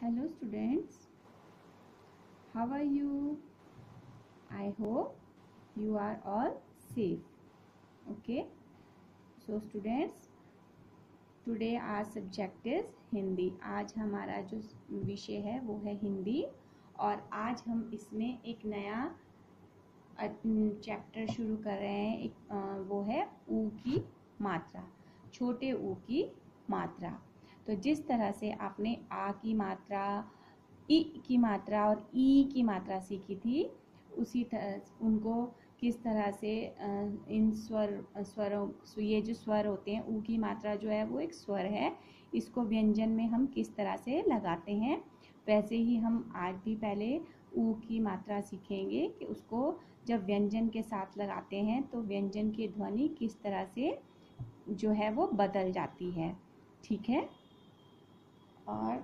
Hello students, how are you? I hope you are all safe. Okay, so students, today our subject is Hindi. आज हमारा जो विषय है वो है हिंदी और आज हम इसमें एक नया चैप्टर शुरू कर रहे हैं. वो है ऊ की मात्रा, छोटे ऊ की मात्रा. तो जिस तरह से आपने आ की मात्रा, ई की मात्रा और ई की मात्रा सीखी थी, उसी तरह उनको किस तरह से इन स्वरों, ये जो स्वर होते हैं, ऊ की मात्रा जो है वो एक स्वर है, इसको व्यंजन में हम किस तरह से लगाते हैं, वैसे ही हम आज भी पहले ऊ की मात्रा सीखेंगे कि उसको जब व्यंजन के साथ लगाते हैं तो व्यंजन की ध्वनि किस तरह से जो है वो बदल जाती है. ठीक है. और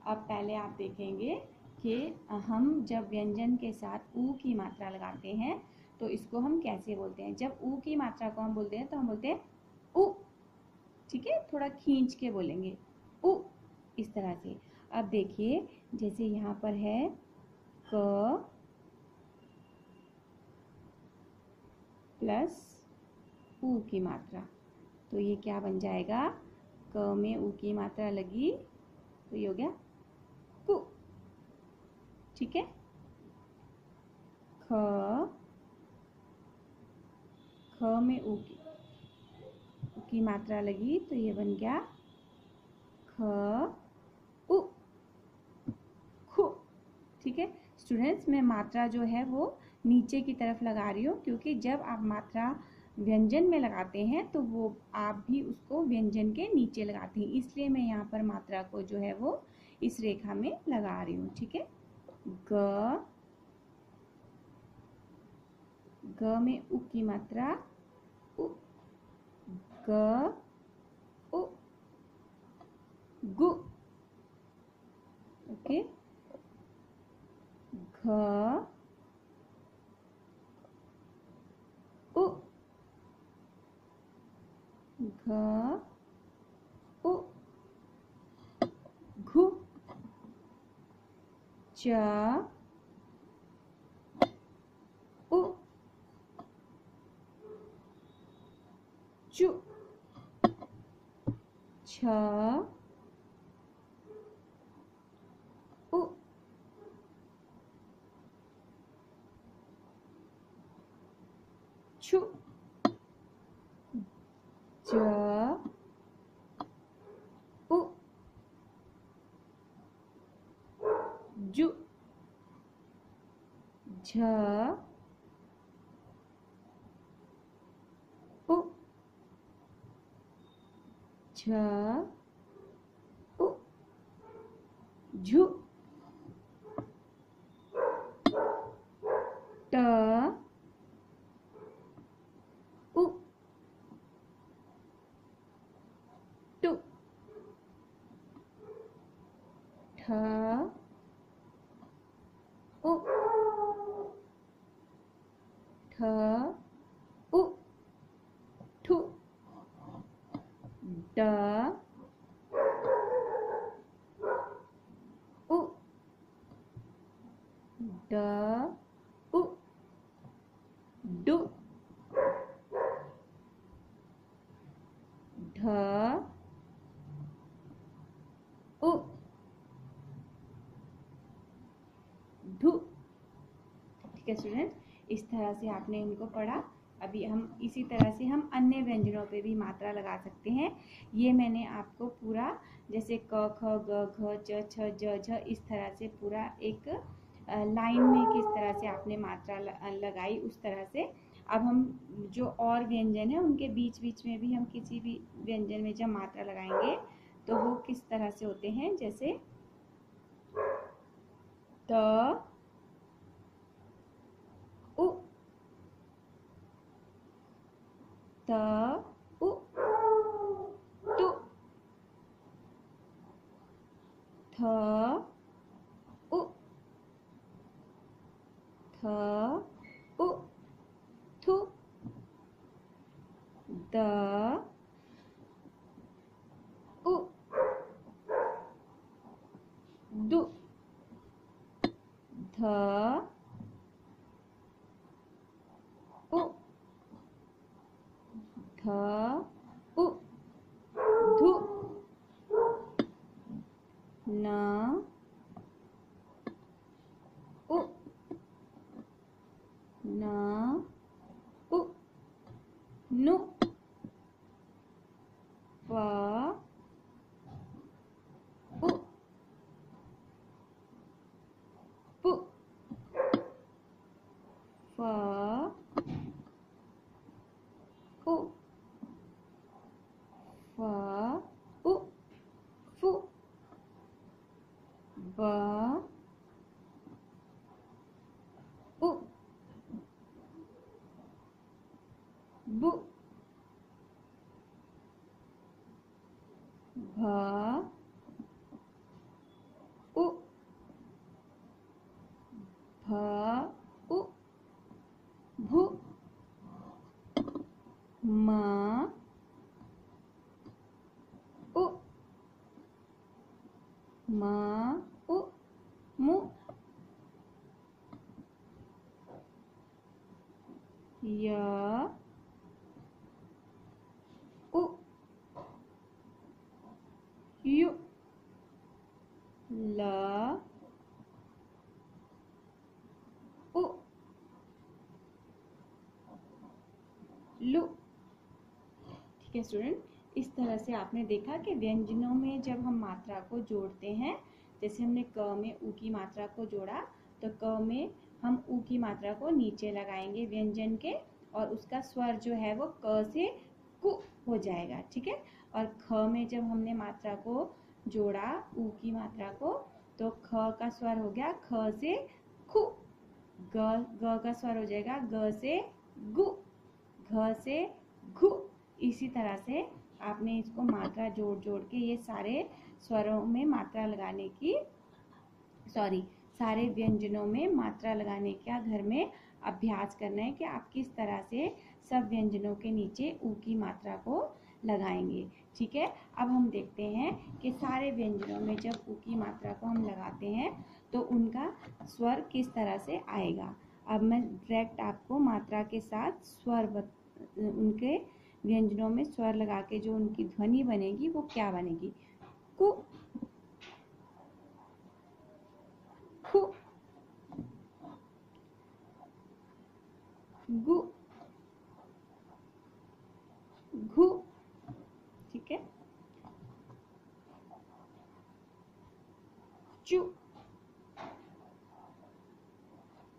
अब पहले आप देखेंगे कि हम जब व्यंजन के साथ ऊ की मात्रा लगाते हैं तो इसको हम कैसे बोलते हैं. जब ऊ की मात्रा को हम बोलते हैं तो हम बोलते हैं ऊ. ठीक है, थोड़ा खींच के बोलेंगे ऊ, इस तरह से. अब देखिए, जैसे यहाँ पर है क प्लस ऊ की मात्रा, तो ये क्या बन जाएगा, क में ऊ की मात्रा लगी तो ये हो गया कु. ठीक है. ख में ऊ की मात्रा लगी तो ये बन गया ख उ खु. ठीक है स्टूडेंट्स, मैं मात्रा जो है वो नीचे की तरफ लगा रही हूँ क्योंकि जब आप मात्रा व्यंजन में लगाते हैं तो वो आप भी उसको व्यंजन के नीचे लगाते हैं, इसलिए मैं यहाँ पर मात्रा को जो है वो इस रेखा में लगा रही हूँ. ठीक है. ग में उ की मात्रा उ, ग उ गु. ओके. घ उ, घ उ, घु. च उ, चु. छ उ, छु. ज उ, जु. झ उ, झ उ, झु. ट उ, टु. ठ उ, ठ उ, ठु. ड उ, ड उ, डु. ढ उ, ढु. ठीक है स्टूडेंट, इस तरह से आपने इनको पढ़ा. अभी हम इसी तरह से हम अन्य व्यंजनों पे भी मात्रा लगा सकते हैं. ये मैंने आपको पूरा जैसे क ख ग घ च छ ज झ इस तरह से पूरा एक लाइन में किस तरह से आपने मात्रा लगाई, उस तरह से अब हम जो और व्यंजन है उनके बीच बीच में भी हम किसी भी व्यंजन में जब मात्रा लगाएंगे तो वो किस तरह से होते हैं. जैसे त उ, त उ, टु. थ उ, थ उ, थु. द उ, दु, ध, उ, ध, उ, धु, न, उ, न, उ, नु, प, उ, पु, फ, उ, फ, उ, फु, ब, उ, बु, भ, उ, भ, उ, भु, म, उ, म, उ, मु, य, उ, यु, ल, उ, लु। ठीक है स्टूडेंट, इस तरह से आपने देखा कि व्यंजनों में जब हम मात्रा को जोड़ते हैं, जैसे हमने क में उ की मात्रा को जोड़ा, तो क में हम उ की मात्रा को नीचे लगाएंगे व्यंजन के, और उसका स्वर जो है वो क से कु हो जाएगा। ठीक है, और ख में जब हमने मात्रा को जोड़ा उ की मात्रा को, तो ख का स्वर हो गया ख से खु, ग का स्वर हो जाएगा ग से गु, घ से घु। इसी तरह से आपने इसको मात्रा जोड़ जोड़ के ये सारे स्वरों में मात्रा लगाने की सारे व्यंजनों में मात्रा लगाने का घर में अभ्यास करना है कि आप किस तरह से सब व्यंजनों के नीचे उ की मात्रा को लगाएंगे। ठीक है, अब हम देखते हैं कि सारे व्यंजनों में जब उ की मात्रा को हम लगाते हैं तो उनका स्वर किस तरह से आएगा। अब मैं डायरेक्ट आपको मात्रा के साथ स्वर उनके व्यंजनों में स्वर लगा के जो उनकी ध्वनि बनेगी वो क्या बनेगी। कु, खु, गु, घु। ठीक है, चु,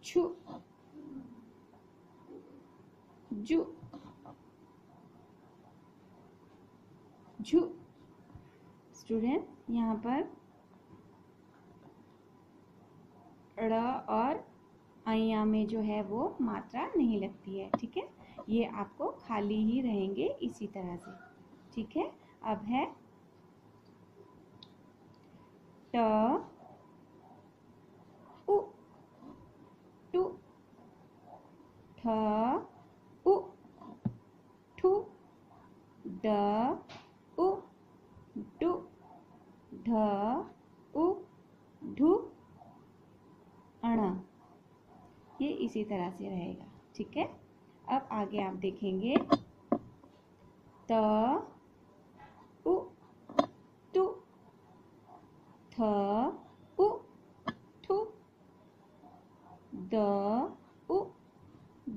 छु, जु, झु। स्टूडेंट, यहाँ पर ड़ और अया में जो है वो मात्रा नहीं लगती है। ठीक है, ये आपको खाली ही रहेंगे इसी तरह से। ठीक है, अब है ट, उ, टु, ठ, उ, ठु, ड, उ, डु, ढ, उ, ढु, अण। ये इसी तरह से रहेगा। ठीक है, अब आगे आप देखेंगे त, उ, तु, थ, उ, ठु, द, उ,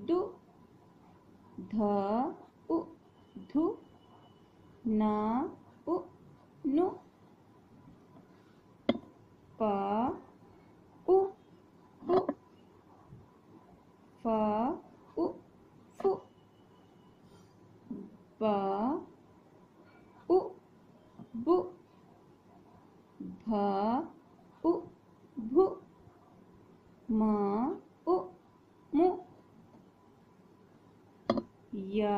दु, ध, उ, धु, न, उ, नु, प, उ, उ, फ, उ, फु, ब, उ, बु, भ, उ, भु, म, उ, मु, य,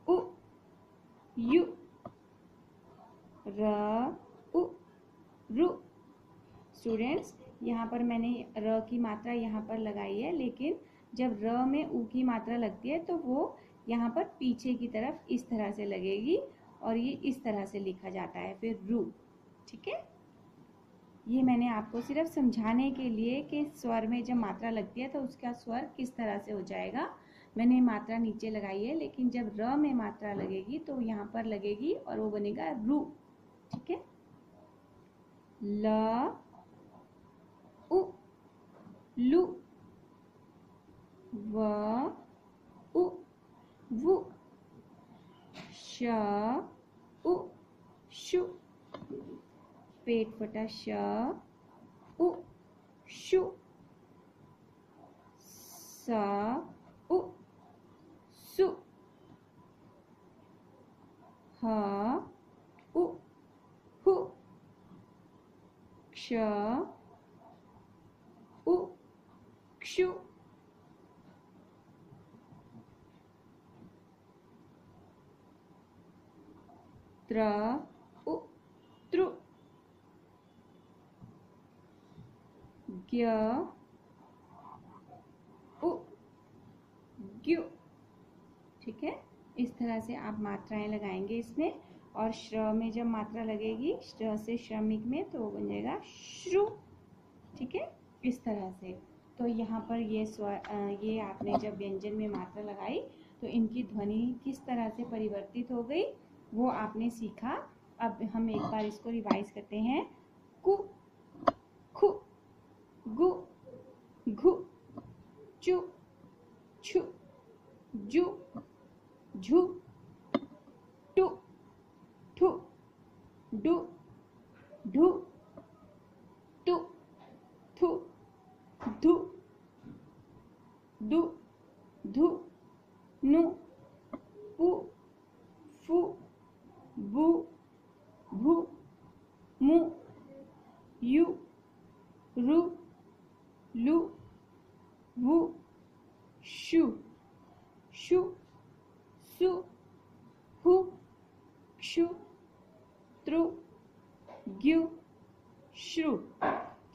उ, यु, र, उ, रु। स्टूडेंट्स, यहाँ पर मैंने र की मात्रा यहाँ पर लगाई है, लेकिन जब र में उ की मात्रा लगती है तो वो यहाँ पर पीछे की तरफ इस तरह से लगेगी और ये इस तरह से लिखा जाता है फिर रु। ठीक है, ये मैंने आपको सिर्फ समझाने के लिए कि स्वर में जब मात्रा लगती है तो उसका स्वर किस तरह से हो जाएगा। मैंने मात्रा नीचे लगाई है, लेकिन जब र में मात्रा लगेगी तो यहाँ पर लगेगी और वो बनेगा रू। ठीक है, ल उ लु व उ वु श उ शु पेट फटा श उ शु स उ सु ह उ हु क्ष उ क्षु त्र उत्रु ग्य उ ग्यु। ठीक है, इस तरह से आप मात्राएं लगाएंगे इसमें। और श्र में जब मात्रा लगेगी श्र से श्रमिक में तो वो बन जाएगा श्रु। ठीक है, इस तरह से। तो यहाँ पर ये आपने जब व्यंजन में मात्रा लगाई तो इनकी ध्वनि किस तरह से परिवर्तित हो गई वो आपने सीखा। अब हम एक बार इसको रिवाइज करते हैं। कु खु गु घु चु छु जु झु टु ठु डु ढु टु थु धु दु धु नु पु फु बु भु मु यु रु लु वु शु शु सु हु क्षुत्रु ग्यु श्रु।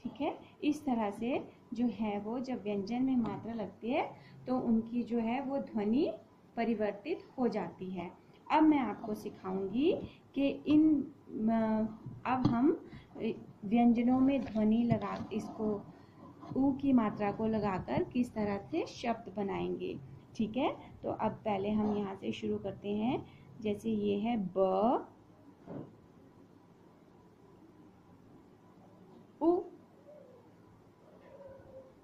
ठीक है, इस तरह से जो है वो जब व्यंजन में मात्रा लगती है तो उनकी जो है वो ध्वनि परिवर्तित हो जाती है। अब मैं आपको सिखाऊंगी कि अब हम व्यंजनों में ध्वनि लगा इसको ऊ की मात्रा को लगाकर किस तरह से शब्द बनाएंगे। ठीक है, तो अब पहले हम यहाँ से शुरू करते हैं। जैसे ये है ब उ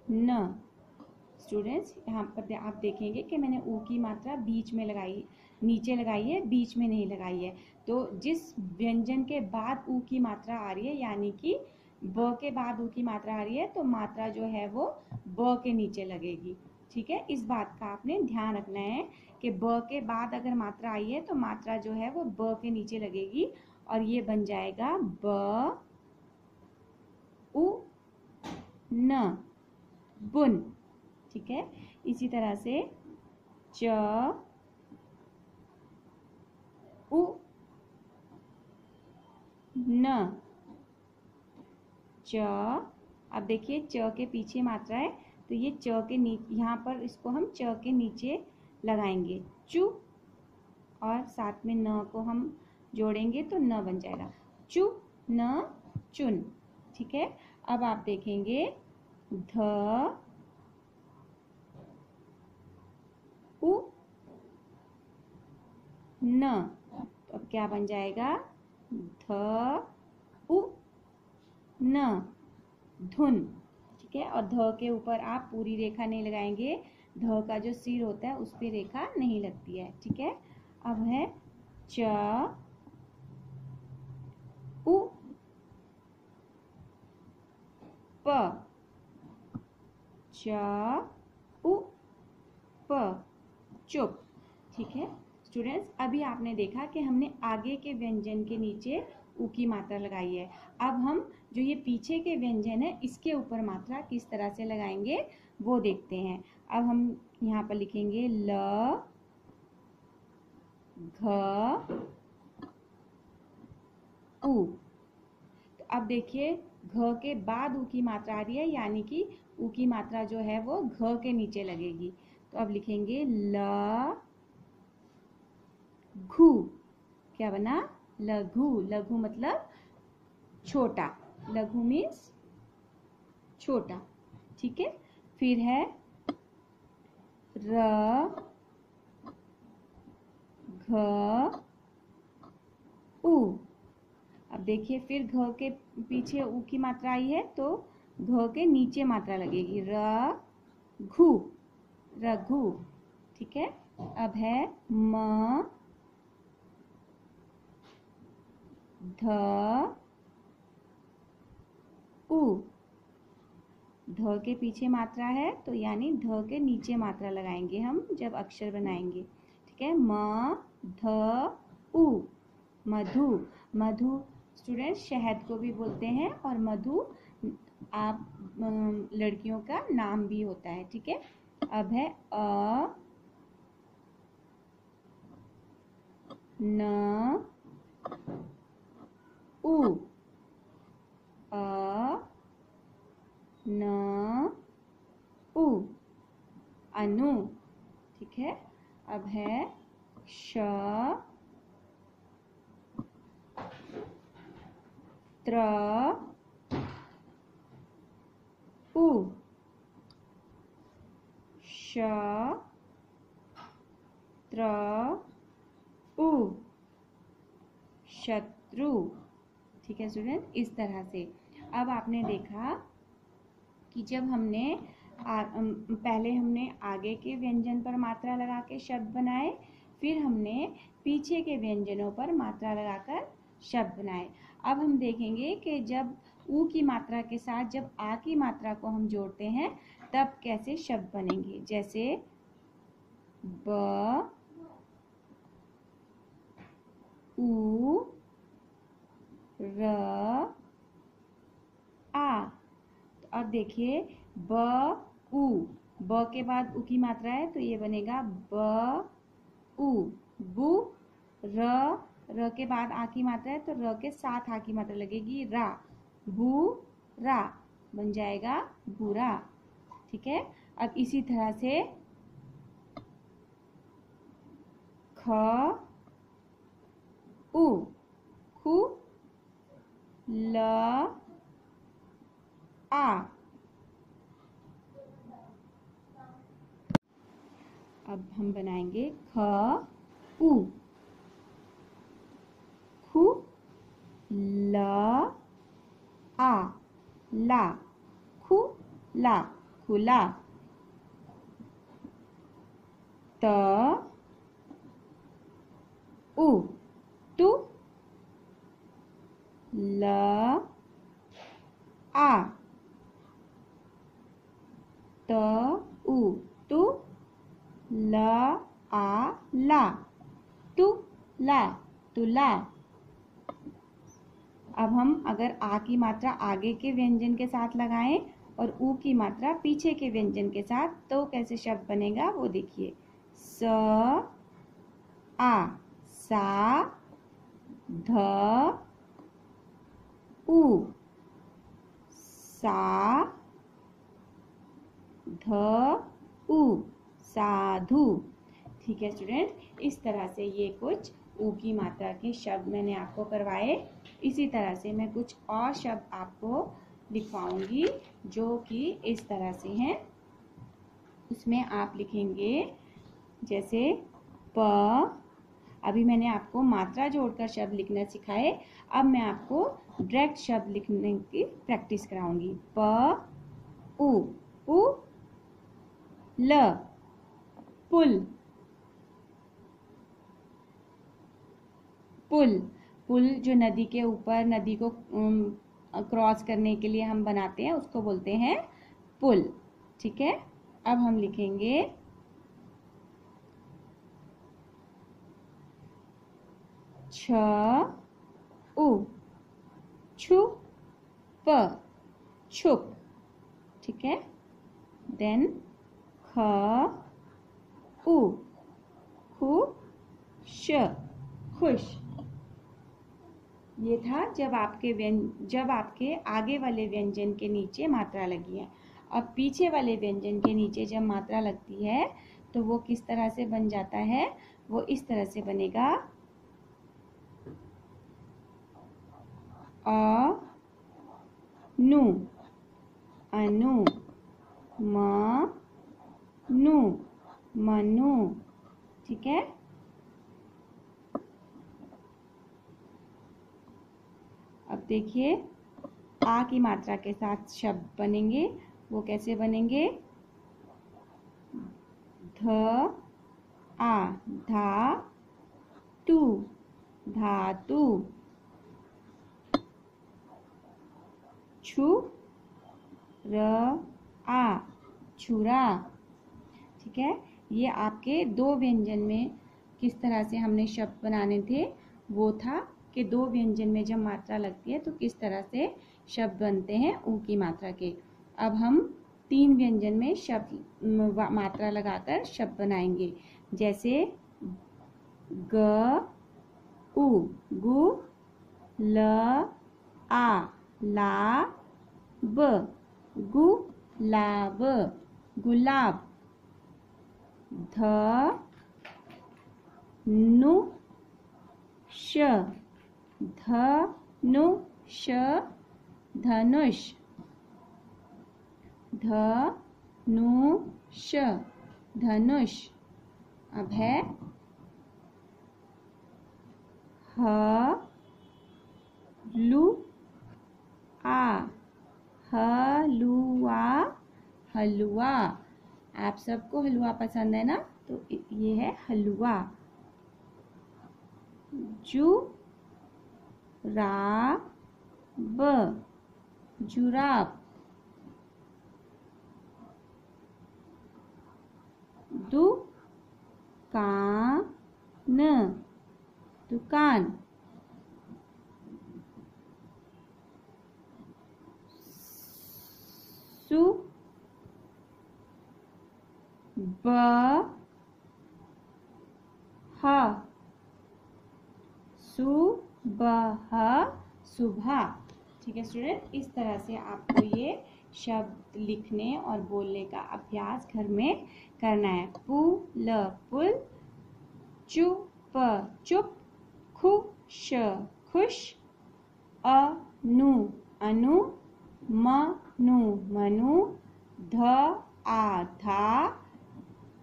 न। स्टूडेंट्स, यहाँ पर आप देखेंगे कि मैंने ऊ की मात्रा बीच में लगाई, नीचे लगाई है, बीच में नहीं लगाई है। तो जिस व्यंजन के बाद ऊ की मात्रा आ रही है, यानी कि ब के बाद ऊ की मात्रा आ रही है, तो मात्रा जो है वो ब के नीचे लगेगी। ठीक है, इस बात का आपने ध्यान रखना है कि ब के बाद अगर मात्रा आई है तो मात्रा जो है वो ब के नीचे लगेगी और ये बन जाएगा ब उ न, बुन। ठीक है, इसी तरह से च उ न, च। अब देखिए च के पीछे मात्रा है तो ये च के नीचे, यहाँ पर इसको हम च के नीचे लगाएंगे चु, और साथ में न को हम जोड़ेंगे तो न बन जाएगा चु न चुन। ठीक है, अब आप देखेंगे ध उ न, तो अब क्या बन जाएगा ध उ न, धुन। ठीक है, और ध के ऊपर आप पूरी रेखा नहीं लगाएंगे, ध का जो सिर होता है उस पर रेखा नहीं लगती है। ठीक है, अब है च उ प, च उ प, चुप। ठीक है स्टूडेंट्स, अभी आपने देखा कि हमने आगे के व्यंजन के नीचे उ की मात्रा लगाई है। अब हम जो ये पीछे के व्यंजन है इसके ऊपर मात्रा किस तरह से लगाएंगे वो देखते हैं। अब हम यहाँ पर लिखेंगे ल घ उ। तो अब देखिए घ के बाद उ की मात्रा आ रही है, यानी कि उ की मात्रा जो है वो घ के नीचे लगेगी। तो अब लिखेंगे ल घु। क्या बना? लघु। लघु मतलब छोटा। लघु मीन्स छोटा, ठीक है। फिर है र घ उ। अब देखिए फिर घ के पीछे उ की मात्रा आई है तो घ के नीचे मात्रा लगेगी, रघु, रघु, ठीक है। अब है म ध उ। ध के पीछे मात्रा है तो यानी ध के नीचे मात्रा लगाएंगे हम जब अक्षर बनाएंगे, ठीक है। म ध उ, मधु। मधु स्टूडेंट शहद को भी बोलते हैं और मधु आप लड़कियों का नाम भी होता है, ठीक है। अब है अ न उ, अ न उ, अनु, ठीक है। अब है श त्र उ, श त्र उ, शत्रु, ठीक है स्टूडेंट। इस तरह से अब आपने देखा कि जब हमने पहले हमने आगे के व्यंजन पर मात्रा लगा के शब्द बनाए, फिर हमने पीछे के व्यंजनों पर मात्रा लगाकर शब्द बनाए। अब हम देखेंगे कि जब उ की मात्रा के साथ जब आ की मात्रा को हम जोड़ते हैं तब कैसे शब्द बनेंगे। जैसे ब उ र आ। तो अब देखिए ब उ, ब के बाद उ की मात्रा है तो ये बनेगा ब उ। बु र के बाद आ की मात्रा है तो र के साथ आ की मात्रा लगेगी, रा। बु रा बन जाएगा बुरा, ठीक है। अब इसी तरह से ख उ, खु ल आ। अब हम बनाएंगे ख उ, खु ल आ, ला, खु ला, खुला। त उ, तु ल आ, त उ, तु ल आ ला, तु ला, तुला। अब हम अगर आ की मात्रा आगे के व्यंजन के साथ लगाएं और उ की मात्रा पीछे के व्यंजन के साथ तो कैसे शब्द बनेगा वो देखिए। स आ, सा, ध उ, सा, ध उ, साधु, ठीक है स्टूडेंट। इस तरह से ये कुछ उ की मात्रा के शब्द मैंने आपको करवाए। इसी तरह से मैं कुछ और शब्द आपको लिखवाऊंगी जो कि इस तरह से हैं। उसमें आप लिखेंगे जैसे प, अभी मैंने आपको मात्रा जोड़कर शब्द लिखना सिखाए, अब मैं आपको डायरेक्ट शब्द लिखने की प्रैक्टिस कराऊंगी। प उ ल, पुल, पुल। पुल जो नदी के ऊपर नदी को क्रॉस करने के लिए हम बनाते हैं उसको बोलते हैं पुल, ठीक है। अब हम लिखेंगे छ उ, छु प, छुप, ठीक है। देन ख उ, खु श, खुश। ये था जब आपके आगे वाले व्यंजन के नीचे मात्रा लगी है। अब पीछे वाले व्यंजन के नीचे जब मात्रा लगती है तो वो किस तरह से बन जाता है, वो इस तरह से बनेगा। अ नु, अनु, म नु, मनु। ठीक है। अब देखिए आ की मात्रा के साथ शब्द बनेंगे, वो कैसे बनेंगे? ध आ, धा तु, धातु। छु र आ, छुरा। ठीक है। ये आपके दो व्यंजन में किस तरह से हमने शब्द बनाने थे, वो था कि दो व्यंजन में जब मात्रा लगती है तो किस तरह से शब्द बनते हैं ऊ की मात्रा के। अब हम तीन व्यंजन में शब्द मात्रा लगाकर शब्द बनाएंगे। जैसे ग उ, गु, ल आ, ला ब, गुलाब, गुलाब। ध नु ष, धनुष, धनुष। धनुष, धनुष। अब है हलुआ, हलुआ, हलवा। आप सबको हलवा पसंद है ना, तो ये है हलवा। जुराब, जुराब। दुकान, दुकान। सुबह, सुबह। ठीक है स्टूडेंट, इस तरह से आपको ये शब्द लिखने और बोलने का अभ्यास घर में करना है। पुल, पुल। चुप, चुप। खुश, खुश। अनु, अनु। मनु, मनु। ध आ, धा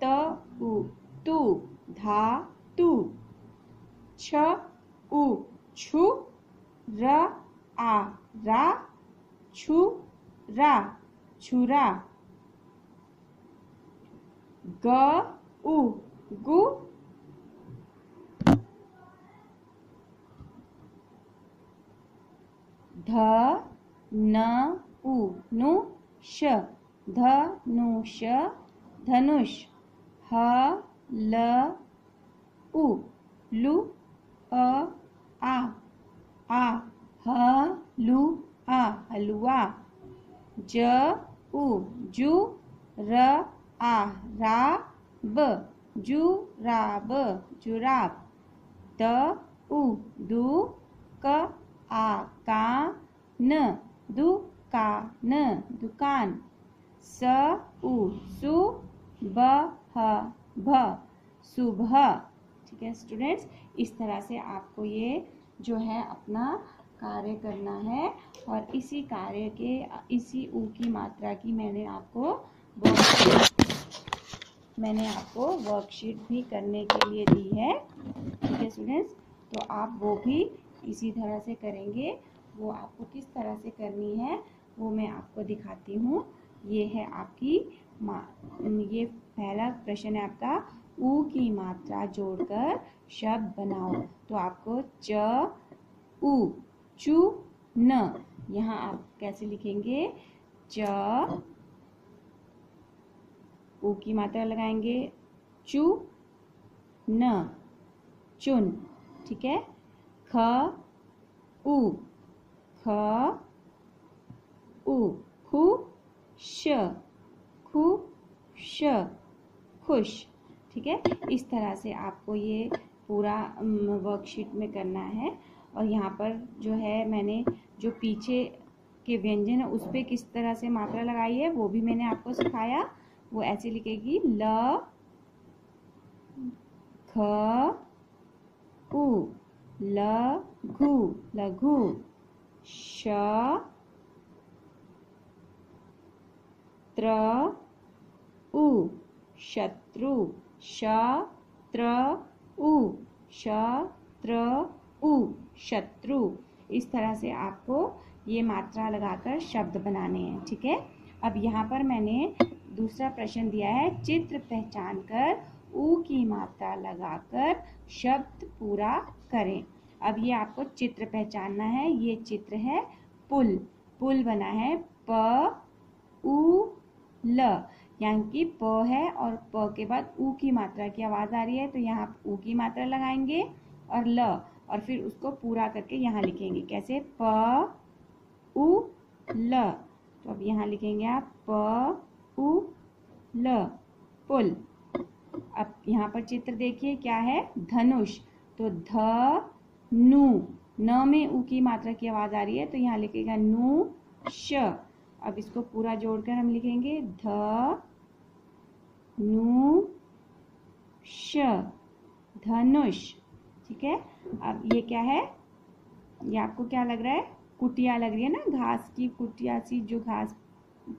तु, तु, धातु। छ उ, छु। र आ, रा, छुरा, छुरा। ग उ, गु। ध न उ, नु ष, धनुष, धनुष। ह ल उ, लु आ, हलुआ, हलवा। ज उ, जु। र आ, रा ब, जुराब, जुराब। द उ, दु। क आ, का न, दुकान, दुकान। स उ, सु। ब ह, भ, सुबह। ठीक है स्टूडेंट्स, इस तरह से आपको ये जो है अपना कार्य करना है। और इसी कार्य के इसी ऊ की मात्रा की मैंने आपको वर्कशीट भी करने के लिए दी है। ठीक है स्टूडेंट्स, तो आप वो भी इसी तरह से करेंगे। वो आपको किस तरह से करनी है वो मैं आपको दिखाती हूँ। ये है आपकी ये पहला प्रश्न है आपका, ऊ की मात्रा जोड़कर शब्द बनाओ। तो आपको च उ, चु न, यहाँ आप कैसे लिखेंगे? च ऊ की मात्रा लगाएंगे, चु न, चुन। ठीक है। ख उ, ख उ, खुश, खुश, खुश। ठीक है। इस तरह से आपको ये पूरा वर्कशीट में करना है। और यहाँ पर जो है मैंने जो पीछे के व्यंजन है उस पर किस तरह से मात्रा लगाई है वो भी मैंने आपको सिखाया। वो ऐसे लिखेगी ल ख उ, लघु, लघु। श त्र उ शत्रु, श त्र उ श त्र उ शत्रु। इस तरह से आपको ये मात्रा लगाकर शब्द बनाने हैं, ठीक है। अब यहाँ पर मैंने दूसरा प्रश्न दिया है, चित्र पहचान कर ऊ की मात्रा लगाकर शब्द पूरा करें। अब ये आपको चित्र पहचानना है। ये चित्र है पुल, पुल बना है प उ ल, यानी कि प है और प के बाद ऊ की मात्रा की आवाज आ रही है, तो यहाँ ऊ की मात्रा लगाएंगे और ल, और फिर उसको पूरा करके यहाँ लिखेंगे कैसे, प उ ल। तो अब यहाँ लिखेंगे आप प उ ल, पुल। अब यहाँ पर चित्र देखिए क्या है, धनुष, तो ध नु, न में उ की मात्रा की आवाज आ रही है, तो यहाँ लिखेगा नु श। अब इसको पूरा जोड़कर हम लिखेंगे ध नु श, धनुष, ठीक है। अब ये क्या है, ये आपको क्या लग रहा है, कुटिया लग रही है ना, घास की कुटिया सी, जो घास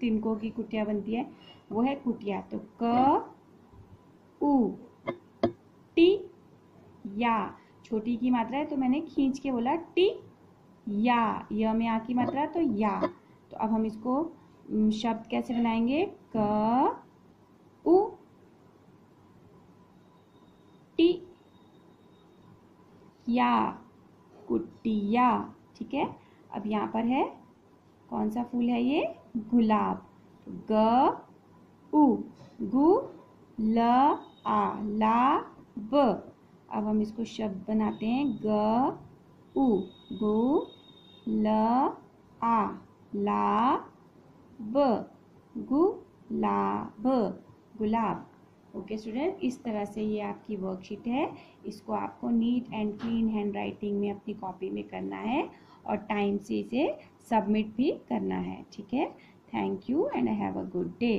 तिनकों की कुटिया बनती है वो है कुटिया। तो क उ टी या, छोटी की मात्रा है तो मैंने खींच के बोला टी या, य में आ की मात्रा तो या। तो अब हम इसको शब्द कैसे बनाएंगे, क उ टी या, कुटिया, ठीक है। अब यहाँ पर है कौन सा फूल है, ये गुलाब, ग उ गु ल आ ला ब। अब हम इसको शब्द बनाते हैं, ग उ गु ल आ ला ब, गुलाब, गुलाब। ओके स्टूडेंट, इस तरह से ये आपकी वर्कशीट है। इसको आपको neat and clean hand writing में अपनी कॉपी में करना है और टाइम से इसे सबमिट भी करना है, ठीक है। Thank you and have a good day.